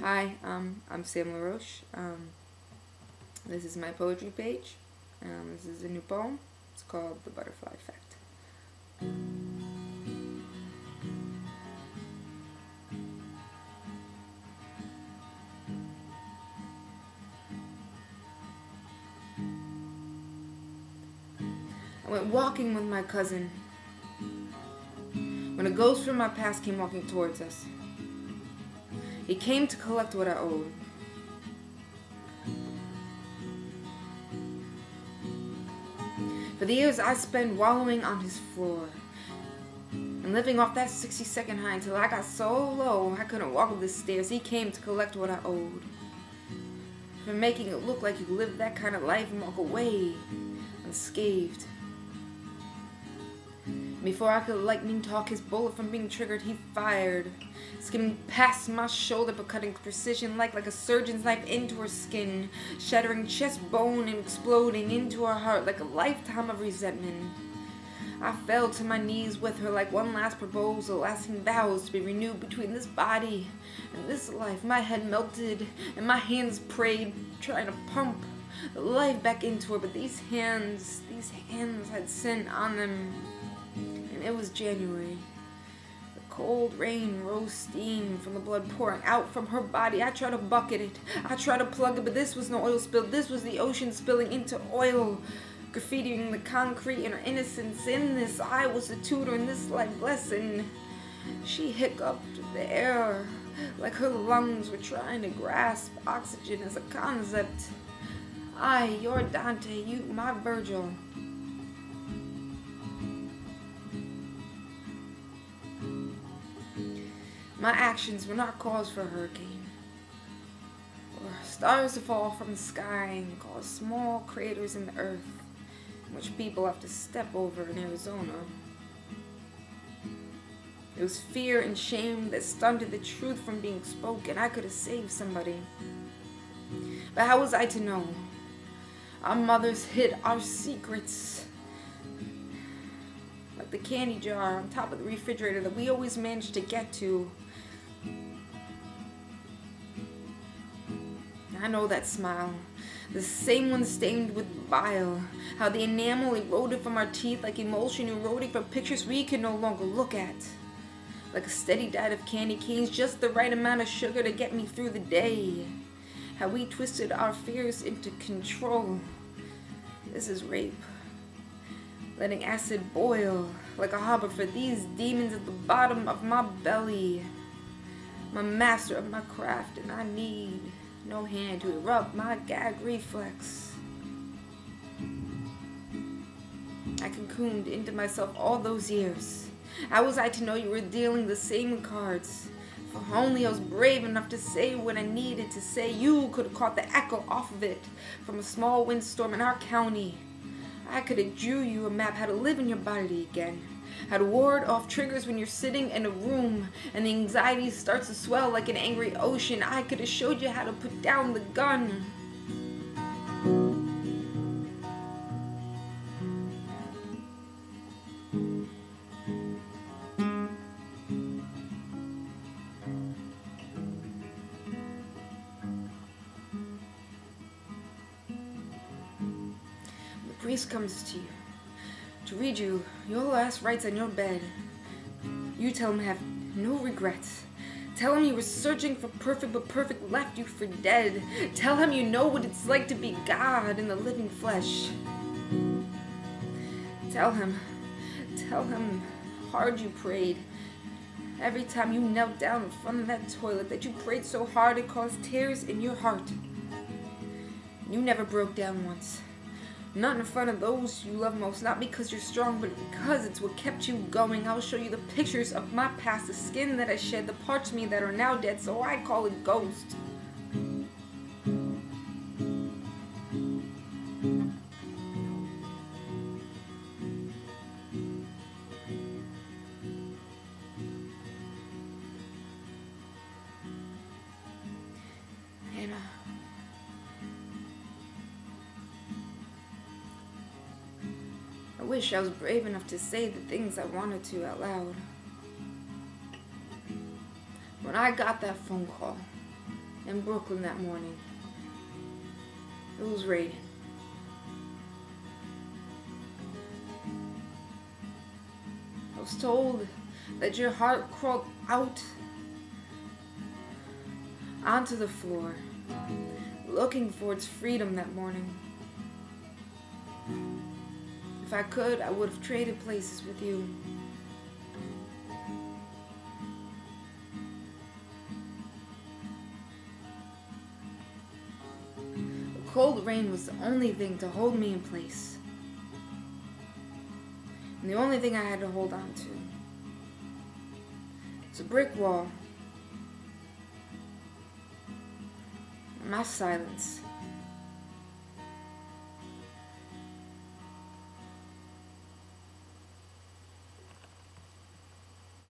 Hi, I'm Sam LaRoche. This is my poetry page. This is a new poem. It's called The Butterfly Effect. I went walking with my cousin when a ghost from my past came walking towards us. He came to collect what I owed. For the years I spent wallowing on his floor and living off that 60-second high until I got so low I couldn't walk up the stairs. He came to collect what I owed. For making it look like you lived that kind of life and walk away unscathed. Before I could lightning talk his bullet from being triggered, he fired, skimming past my shoulder but cutting precision like a surgeon's knife into her skin, shattering chest bone and exploding into her heart like a lifetime of resentment. I fell to my knees with her like one last proposal, asking vows to be renewed between this body and this life. My head melted and my hands prayed, trying to pump the life back into her, but these hands had sin on them. And it was January. The cold rain rose steam from the blood pouring out from her body. I tried to bucket it. I tried to plug it, but this was no oil spill. This was the ocean spilling into oil, graffitiing the concrete in her innocence. In this, I was the tutor in this life lesson. She hiccuped the air like her lungs were trying to grasp oxygen as a concept. I, your Dante, you, my Virgil. My actions were not cause for a hurricane, or stars to fall from the sky and cause small craters in the earth, which people have to step over in Arizona. It was fear and shame that stunted the truth from being spoken. I could have saved somebody. But how was I to know? Our mothers hid our secrets like the candy jar on top of the refrigerator that we always managed to get to. I know that smile, the same one stained with bile, how the enamel eroded from our teeth like emulsion eroding from pictures we could no longer look at. Like a steady diet of candy canes, just the right amount of sugar to get me through the day. How we twisted our fears into control. This is rape. Letting acid boil like a harbor for these demons at the bottom of my belly. I'm a master of my craft and I need no hand to erupt my gag reflex. I cocooned into myself all those years. How was I to know you were dealing the same cards? If only I was brave enough to say what I needed to say. You could have caught the echo off of it from a small windstorm in our county. I could have drew you a map how to live in your body again. How to ward off triggers when you're sitting in a room and the anxiety starts to swell like an angry ocean. I could have showed you how to put down the gun. The priest comes to you to read you your last rites on your bed. You tell him have no regrets. Tell him you were searching for perfect, but perfect left you for dead. Tell him you know what it's like to be God in the living flesh. Tell him hard you prayed. Every time you knelt down in front of that toilet that you prayed so hard it caused tears in your heart. You never broke down once. Not in front of those you love most, not because you're strong, but because it's what kept you going. I'll show you the pictures of my past, the skin that I shed, the parts of me that are now dead, so I call it ghost. And I wish I was brave enough to say the things I wanted to out loud. When I got that phone call, in Brooklyn that morning. It was raining. I was told that your heart crawled out onto the floor, looking for its freedom that morning. If I could, I would have traded places with you. The cold rain was the only thing to hold me in place. And the only thing I had to hold on to was a brick wall. And my silence.